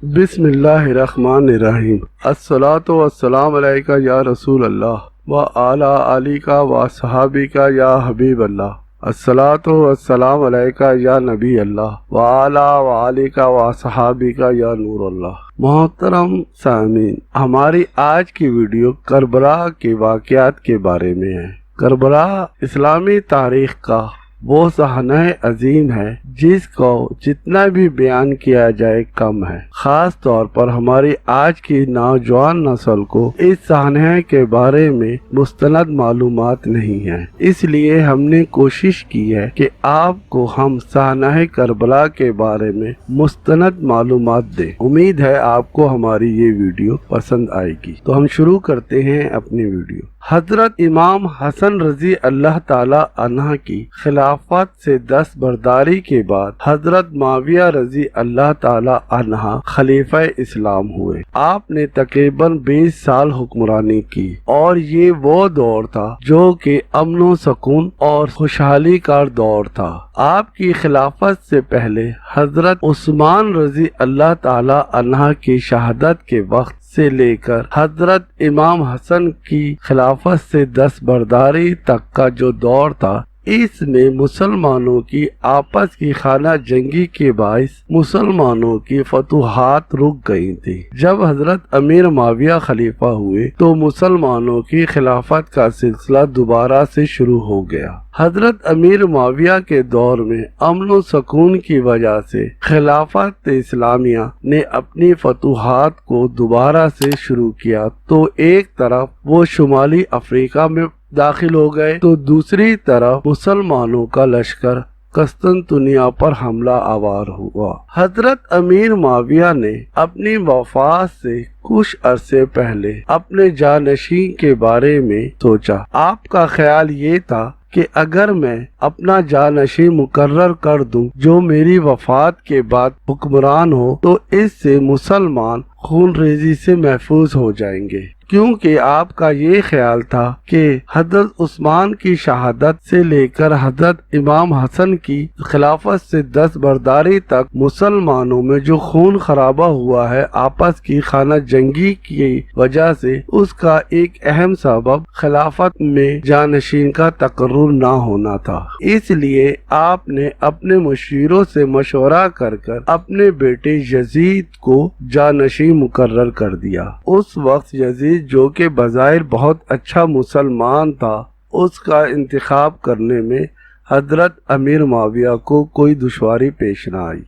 बिस्मिल्लाहिर्रहमानिर्रहीम। अस्सलातु वस्सलाम अलैका या रसूल अल्लाह व आला आलिका व सहाबिका या हबीब अल्लाह। अस्सलातु वस्सलाम अलैका या नबी अल्लाह व आला व आलिका व सहाबिका या नूर अल्लाह। मोहतरम सामीन, हमारी आज की वीडियो करबला के वाक़यात के बारे में है। करबला इस्लामी तारीख का वो सहना अजीम है जिसको जितना भी बयान किया जाए कम है। खास तौर पर हमारी आज की नौजवान नस्ल को इस सहना के बारे में मुस्तनद मालूमात नहीं है, इसलिए हमने कोशिश की है कि आपको हम सहना करबला के बारे में मुस्तनद मालूमात दें। उम्मीद है आपको हमारी ये वीडियो पसंद आएगी। तो हम शुरू करते हैं अपनी वीडियो। हजरत इमाम हसन रजी अल्लाह ताला अन्हा की खिलाफत से दस्तबरदारी के बाद हजरत माविया रजी अल्लाह ताला अन्हा खलीफा इस्लाम हुए। आपने तकरीबन 20 साल हुक्मरानी की और ये वो दौर था जो कि अमन सुकून और खुशहाली का दौर था। आपकी खिलाफत से पहले हजरत उस्मान रजी अल्लाह ताला अन्हा की शहादत के वक्त से लेकर हजरत इमाम हसन की खिलाफत से दस्तबरदारी तक का जो दौर था, इसमें मुसलमानों की आपस की खाना जंगी के बाइस मुसलमानों की फतूहात रुक गई थी। जब हजरत अमीर माविया खलीफा हुए तो मुसलमानों की खिलाफत का सिलसिला दोबारा से शुरू हो गया। हजरत अमीर माविया के दौर में अमन सुकून की वजह से खिलाफत इस्लामिया ने अपनी फतूहात को दोबारा से शुरू किया। तो एक तरफ वो शुमाली अफ्रीका में दाखिल हो गए तो दूसरी तरफ मुसलमानों का लश्कर कस्तंतुनिया पर हमला आवर हुआ। हजरत अमीर माविया ने अपनी वफात से कुछ अरसे पहले अपने जानशीन के बारे में सोचा। आपका ख्याल ये था कि अगर मैं अपना जानशीन मुकर्रर कर दूं जो मेरी वफात के बाद हुक्मरान हो तो इससे मुसलमान खून रेजी से महफूज हो जाएंगे, क्योंकि आपका ये ख्याल था कि हजरत उस्मान की शहादत से लेकर हजरत इमाम हसन की खिलाफत से दस्तबरदारी तक मुसलमानों में जो खून खराबा हुआ है आपस की खाना जंगी की वजह से, उसका एक अहम सबब खिलाफत में जानशीन का तकर्रुर ना होना था। इसलिए आपने अपने मुशीरों से मशवरा कर अपने बेटे यजीद को जानशीन मुकर्रर कर दिया। उस वक्त यजीद जो कि बज़ाहिर बहुत अच्छा मुसलमान था, उसका इंतखाब करने में हजरत अमीर माविया को कोई दुश्वारी पेश न आई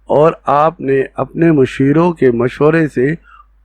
और आपने अपने मुशीरों के मशवरे से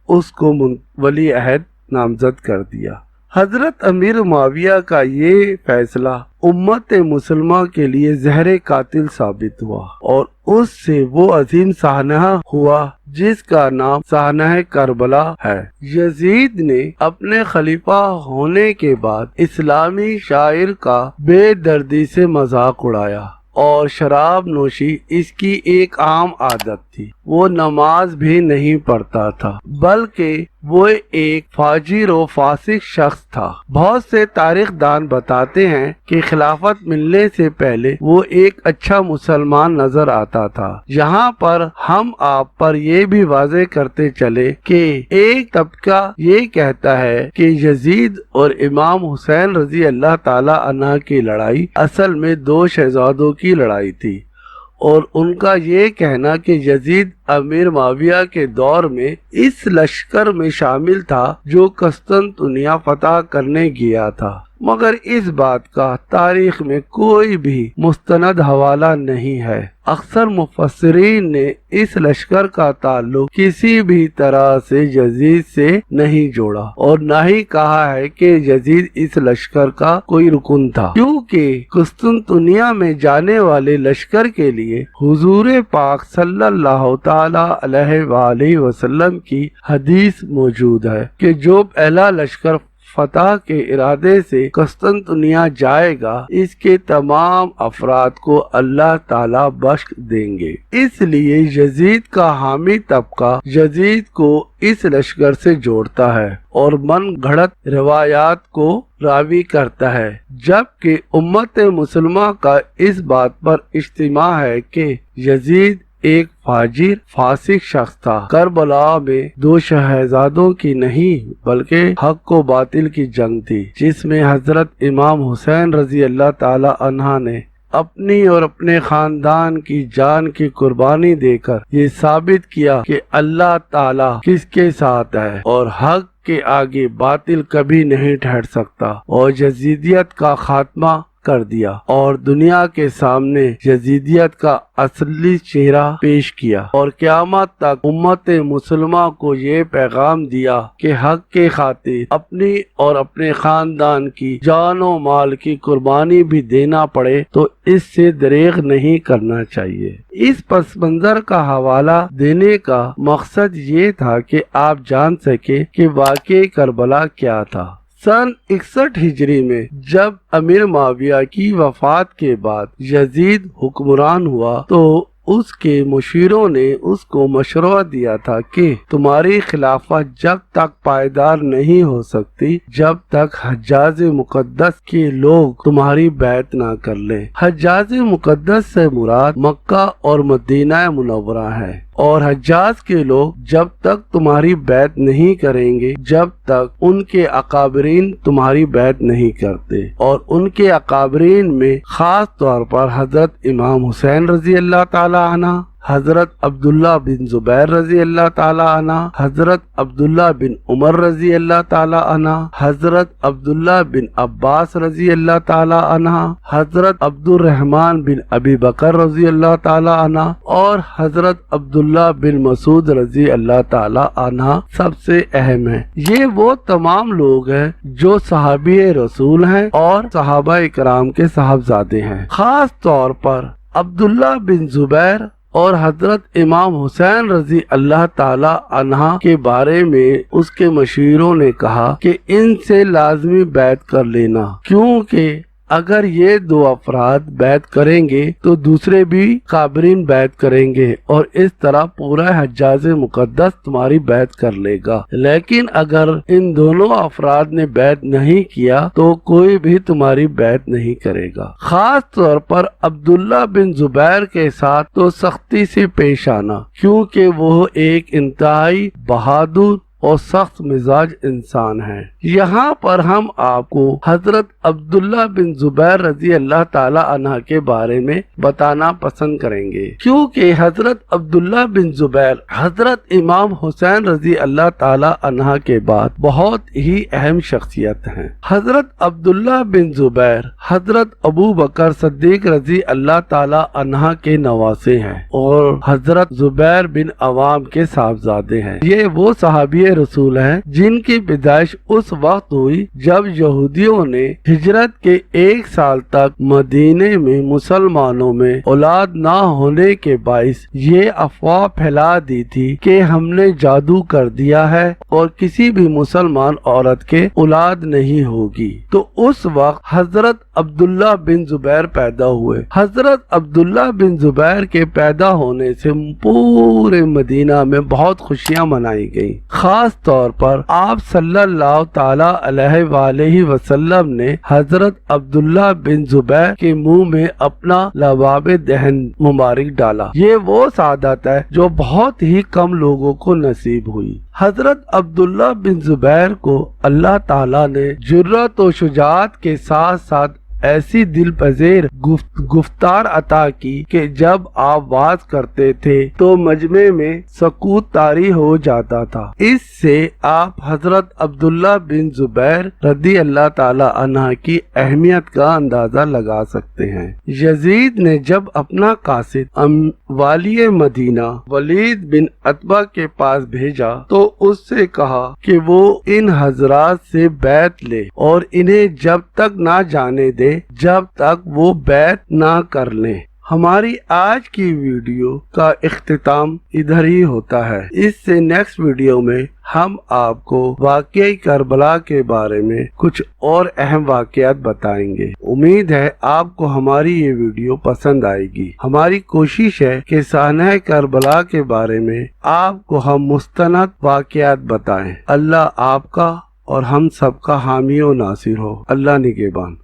उसको वली अहद नामजद कर दिया। हजरत अमीर माविया का ये फैसला उम्मत मुसलमान के लिए जहर कातिल साबित हुआ और उससे वो अजीम सहना हुआ जिसका नाम सहना करबला है। यजीद ने अपने खलीफा होने के बाद इस्लामी शायर का बेदर्दी से मजाक उड़ाया और शराब नोशी इसकी एक आम आदत थी। वो नमाज भी नहीं पढ़ता था, बल्कि वो एक फाजिर और फासिक शख्स था। बहुत से तारीखदान बताते हैं कि खिलाफत मिलने से पहले वो एक अच्छा मुसलमान नजर आता था। यहाँ पर हम आप पर ये भी वाज़ेह करते चले कि एक तबका ये कहता है कि यजीद और इमाम हुसैन रजी अल्लाह ताला अन्हा की लड़ाई असल में दो शहजादों की लड़ाई थी और उनका ये कहना कि यजीद अमीर माविया के दौर में इस लश्कर में शामिल था जो कस्तंतुनिया फतह करने गया था, मगर इस बात का तारीख में कोई भी मुस्तनद हवाला नहीं है। अक्सर मुफस्सिरीन ने इस लश्कर का ताल्लुक किसी भी तरह से यजीद से नहीं जोड़ा और न ही कहा है कि यजीद इस लश्कर का कोई रुकन था, क्योंकि कुस्तुनतुनिया में जाने वाले लश्कर के लिए हुजूर पाक सल्लल्लाहु ताला अलैहि वसल्लम की हदीस मौजूद है कि जो पहला लश्कर फतह के इरादे से कस्तंतुनिया जाएगा, इसके तमाम अफराद को अल्लाह ताला बख्श देंगे। इसलिए यजीद का हामी तबका यजीद को इस लश्कर से जोड़ता है और मन घड़त रिवायात को रावी करता है, जबकि उम्मत मुसलमान का इस बात पर इज्तिमा है कि यजीद ایک فاجر فاسق شخص تھا۔ کربلا میں دو شہزادوں کی نہیں بلکہ حق و باطل کی جنگ تھی، جس میں حضرت امام حسین رضی اللہ تعالی عنہ نے اپنی اور اپنے خاندان کی جان کی قربانی دے کر یہ ثابت کیا کہ اللہ تعالی کس کے ساتھ ہے اور حق کے آگے باطل کبھی نہیں ٹھہر سکتا، اور یزیدیت کا خاتمہ کر دیا اور دنیا کے سامنے یزیدیت کا اصلی چہرہ پیش کیا، اور قیامت تک امت مسلمہ کو یہ پیغام دیا کہ حق کے خاطر اپنی اور اپنے خاندان کی جان و مال کی قربانی بھی دینا پڑے تو اس سے دریغ نہیں کرنا چاہیے۔ اس پس منظر کا حوالہ دینے کا مقصد یہ تھا کہ آپ جان سکے کہ واقعی کربلا کیا تھا۔ سن 61 ہجری میں جب امیر معاویہ کی وفات کے بعد یزید حکمران ہوا تو اس کے مشیروں نے اس کو مشورہ دیا تھا کہ تمہاری خلافت جب تک پائیدار نہیں ہو سکتی جب تک حجاز مقدس کے لوگ تمہاری بیعت نہ کر لیں۔ حجاز مقدس سے مراد مکہ اور مدینہ منورہ ہے، اور حجاز کے لوگ جب تک تمہاری بیعت نہیں کریں گے جب تک ان کے اکابرین تمہاری بیعت نہیں کرتے، اور ان کے اکابرین میں خاص طور پر حضرت امام حسین رضی اللہ تعالی عنہ، حضرت عبداللہ بن زبیر رضی اللہ تعالی عنہ، حضرت عبداللہ بن عمر رضی اللہ تعالی عنہ، حضرت عبداللہ بن عباس رضی اللہ تعالی عنہ، حضرت عبد الرحمن بن ابی بکر رضی اللہ تعالی عنہ، اور حضرت عبداللہ بن مسعود رضی اللہ تعالی عنہ سب سے اہم ہیں۔ یہ وہ تمام لوگ ہیں جو صحابی رسول ہیں اور صحابہ کرام کے صاحبزادے ہیں۔ خاص طور پر عبداللہ بن زبیر اور حضرت امام حسین رضی اللہ تعالی عنہ کے بارے میں اس کے مشیروں نے کہا کہ ان سے لازمی بیعت کر لینا، کیونکہ اگر یہ دو افراد بیعت کریں گے تو دوسرے بھی قابرین بیعت کریں گے، اور اس طرح پورا حجاز مقدس تمہاری بیعت کر لے گا، لیکن اگر ان دونوں افراد نے بیعت نہیں کیا تو کوئی بھی تمہاری بیعت نہیں کرے گا۔ خاص طور پر عبداللہ بن زبیر کے ساتھ تو سختی سے پیش آنا، کیونکہ وہ ایک انتہائی بہادر اور سخت مزاج انسان ہے۔ یہاں پر ہم آپ کو حضرت عبداللہ بن زبیر رضی اللہ تعالی عنہ کے بارے میں بتانا پسند کریں گے، کیونکہ حضرت عبداللہ بن زبیر حضرت امام حسین رضی اللہ تعالی عنہ کے بعد بہت ہی اہم شخصیت ہیں۔ حضرت عبداللہ بن زبیر حضرت ابو بکر صدیق رضی اللہ تعالی عنہ کے نواسے ہیں اور حضرت زبیر بن عوام کے صاحبزادے ہیں۔ یہ وہ صحابی رسول ہیں جن کی پیدائش اس وقت ہوئی جب یہودیوں نے ہجرت کے 1 سال تک مدینے میں مسلمانوں میں اولاد نہ ہونے کے باعث یہ افواہ پھیلا دی تھی کہ ہم نے جادو کر دیا ہے اور کسی بھی مسلمان عورت کے اولاد نہیں ہوگی، تو اس وقت حضرت عبداللہ بن زبیر پیدا ہوئے۔ حضرت عبداللہ بن زبیر کے پیدا ہونے سے پورے مدینہ میں بہت خوشیاں منائی گئیں۔ خاص طور پر آپ صلی اللہ تعالی علیہ وآلہ وسلم نے حضرت عبداللہ بن زبیر کے منہ میں اپنا لباب دہن مبارک ڈالا۔ یہ وہ سعادت ہے جو بہت ہی کم لوگوں کو نصیب ہوئی۔ حضرت عبداللہ بن زبیر کو اللہ تعالیٰ نے جرأت و شجاعت کے ساتھ ساتھ ایسی دل پذیر گفتار عطا کی کہ جب آپ بات کرتے تھے تو مجمع میں سکوت طاری ہو جاتا تھا۔ اس سے آپ حضرت عبداللہ بن زبیر رضی اللہ تعالی عنہ کی اہمیت کا اندازہ لگا سکتے ہیں۔ یزید نے جب اپنا قاصد والی مدینہ ولید بن عتبہ کے پاس بھیجا تو اس سے کہا کہ وہ ان حضرات سے بیعت لے اور انہیں جب تک نہ جانے دے جب تک وہ بیعت نہ کر لیں۔ ہماری آج کی ویڈیو کا اختتام ادھر ہی ہوتا ہے۔ اس سے نیکسٹ ویڈیو میں ہم آپ کو واقعی کربلا کے بارے میں کچھ اور اہم واقعات بتائیں گے۔ امید ہے آپ کو ہماری یہ ویڈیو پسند آئے گی۔ ہماری کوشش ہے کہ سانحہ کربلا کے بارے میں آپ کو ہم مستند واقعات بتائیں۔ اللہ آپ کا اور ہم سب کا حامی و ناصر ہو۔ اللہ نگہبان۔